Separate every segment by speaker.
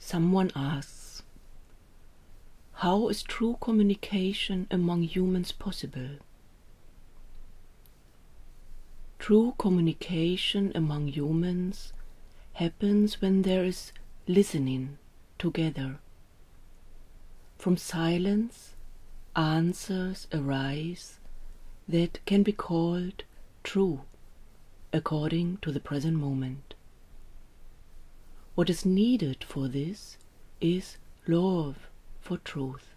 Speaker 1: Someone asks, how is true communication among humans possible? True communication among humans happens when there is listening together. From silence, answers arise that can be called true according to the present moment. What is needed for this is love for truth.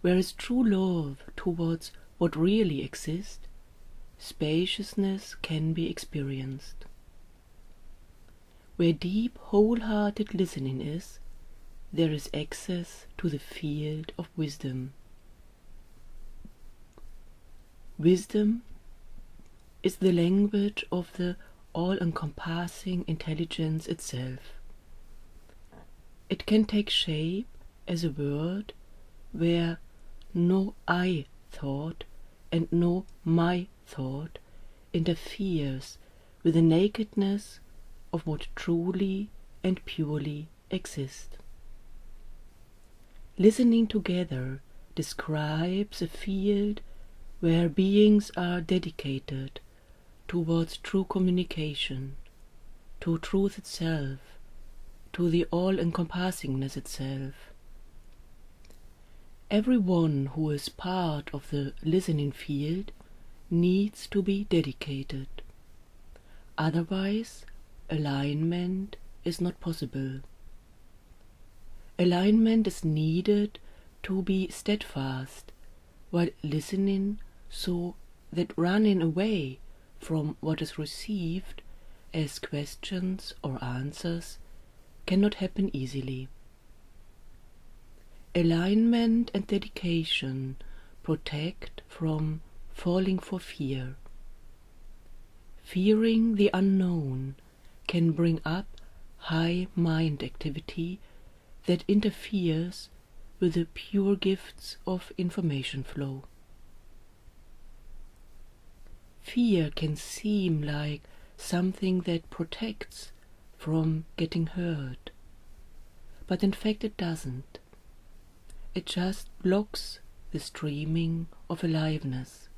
Speaker 1: Where is true love towards what really exists, spaciousness can be experienced. Where deep, wholehearted listening is, there is access to the field of wisdom. Wisdom is the language of the all-encompassing intelligence itself. It can take shape as a word where no I thought and no my thought interferes with the nakedness of what truly and purely exists. Listening together describes a field where beings are dedicated towards true communication, to truth itself, to the all-encompassingness itself. Everyone who is part of the listening field needs to be dedicated. Otherwise, alignment is not possible. Alignment is needed to be steadfast while listening, so that running away from what is received as questions or answers cannot happen easily. Alignment and dedication protect from falling for fear. Fearing the unknown can bring up high mind activity that interferes with the pure gifts of information flow. Fear can seem like something that protects from getting hurt, but in fact it doesn't. It just blocks the streaming of aliveness.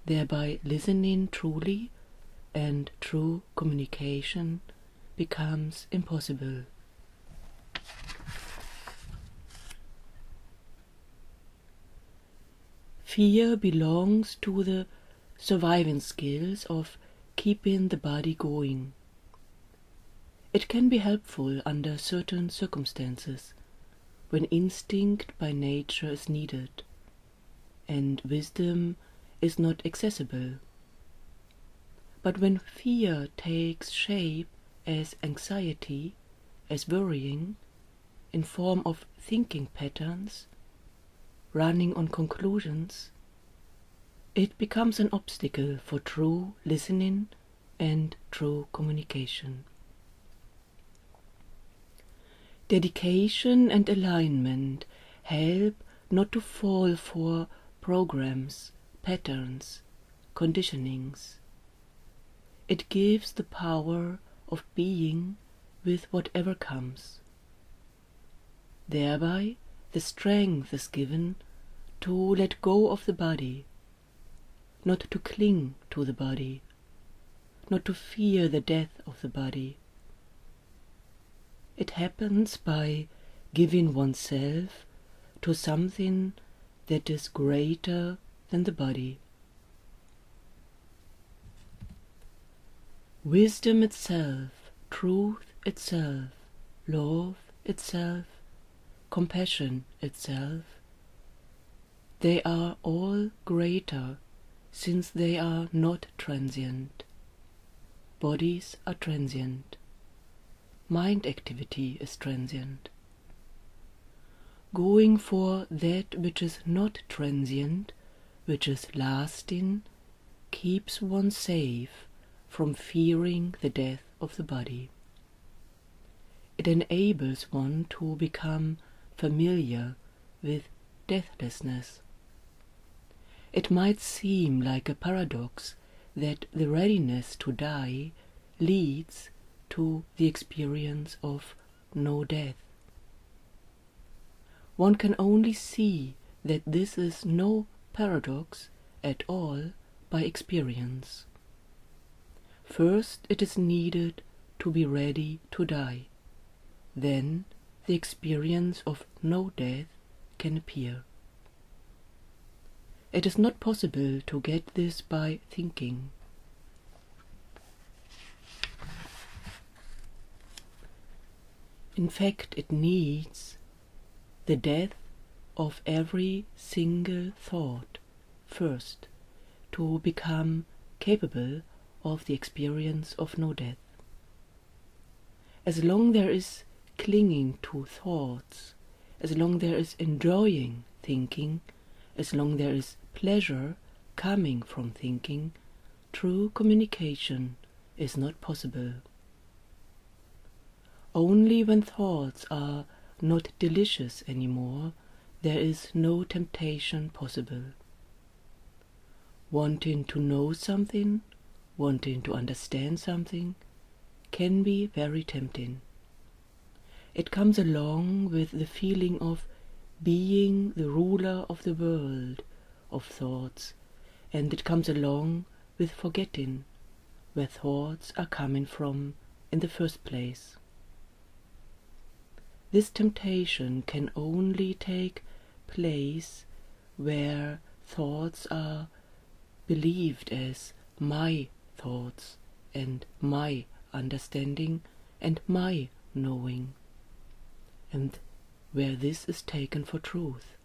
Speaker 1: Thereby listening truly and true communication becomes impossible. Fear belongs to the surviving skills of keeping the body going. It can be helpful under certain circumstances, when instinct by nature is needed, and wisdom is not accessible. But when fear takes shape as anxiety, as worrying, in form of thinking patterns, running on conclusions, it becomes an obstacle for true listening and true communication. Dedication and alignment help not to fall for programs, patterns, conditionings. It gives the power of being with whatever comes. Thereby the strength is given to let go of the body, not to cling to the body, not to fear the death of the body. It happens by giving oneself to something that is greater than the body. Wisdom itself, truth itself, love itself, compassion itself, they are all greater since they are not transient. Bodies are transient. Mind activity is transient. Going for that which is not transient, which is lasting, keeps one safe from fearing the death of the body. It enables one to become familiar with deathlessness. It might seem like a paradox that the readiness to die leads to the experience of no death. One can only see that this is no paradox at all by experience. First it is needed to be ready to die. Then the experience of no death can appear. It is not possible to get this by thinking. In fact, it needs the death of every single thought first to become capable of the experience of no death. As long there is clinging to thoughts, as long there is enjoying thinking, as long there is pleasure coming from thinking, true communication is not possible. Only when thoughts are not delicious anymore, there is no temptation possible. Wanting to know something, wanting to understand something, can be very tempting. It comes along with the feeling of being the ruler of the world of thoughts, and it comes along with forgetting where thoughts are coming from in the first place. This temptation can only take place where thoughts are believed as my thoughts and my understanding and my knowing, and where this is taken for truth.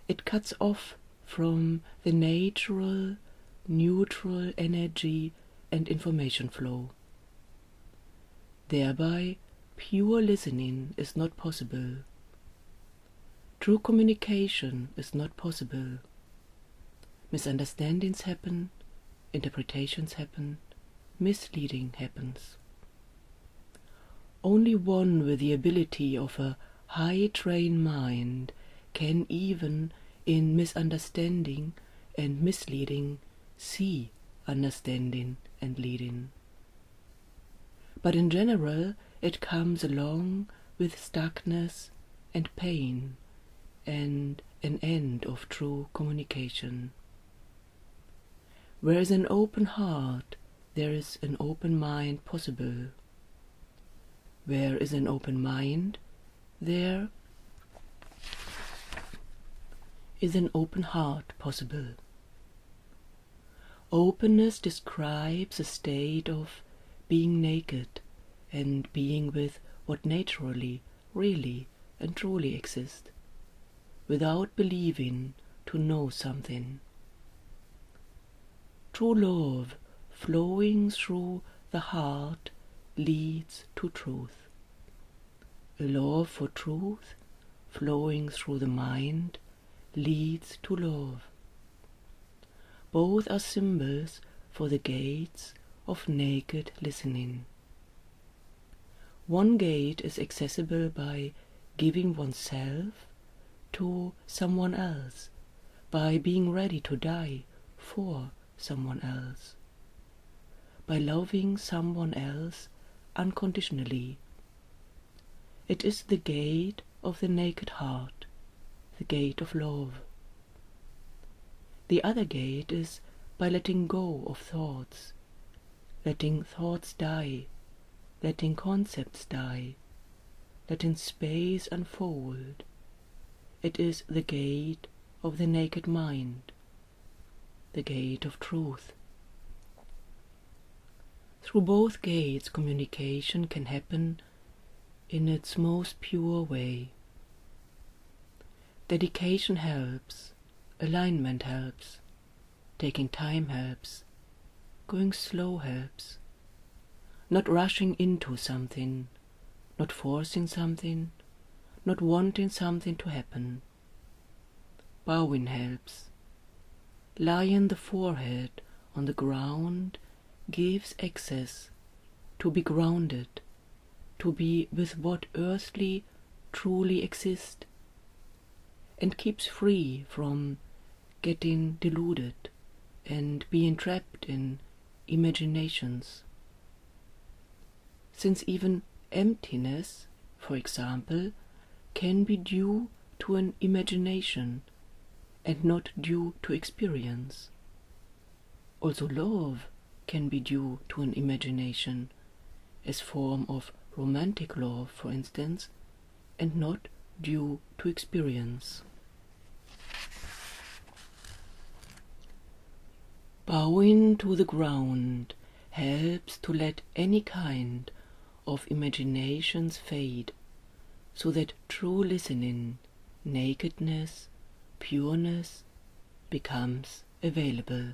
Speaker 1: It cuts off from the natural, neutral energy and information flow. Thereby, pure listening is not possible. True communication is not possible. Misunderstandings happen, interpretations happen, misleading happens. Only one with the ability of a high-trained mind can, even in misunderstanding and misleading, see understanding and leading. But in general, it comes along with stuckness and pain and an end of true communication. Where is an open heart, there is an open mind possible. Where is an open mind, there is an open heart possible. Openness describes a state of being naked and being with what naturally, really, and truly exists, without believing to know something. True love flowing through the heart leads to truth. A love for truth flowing through the mind leads to love. Both are symbols for the gates of naked listening. One gate is accessible by giving oneself to someone else, by being ready to die for someone else, by loving someone else unconditionally. It is the gate of the naked heart, the gate of love. The other gate is by letting go of thoughts, letting thoughts die, letting concepts die, letting space unfold. It is the gate of the naked mind, the gate of truth. Through both gates, communication can happen in its most pure way. Dedication helps, alignment helps, taking time helps, going slow helps, not rushing into something, not forcing something, not wanting something to happen. Bowing helps. Lying the forehead on the ground gives access to be grounded, to be with what earthly truly exists, and keeps free from getting deluded and being trapped in imaginations. since even emptiness, for example, can be due to an imagination and not due to experience. Also love can be due to an imagination, as form of romantic love, for instance, and not due to experience. Bowing to the ground helps to let any kind of imaginations fade, so that true listening, nakedness, pureness becomes available.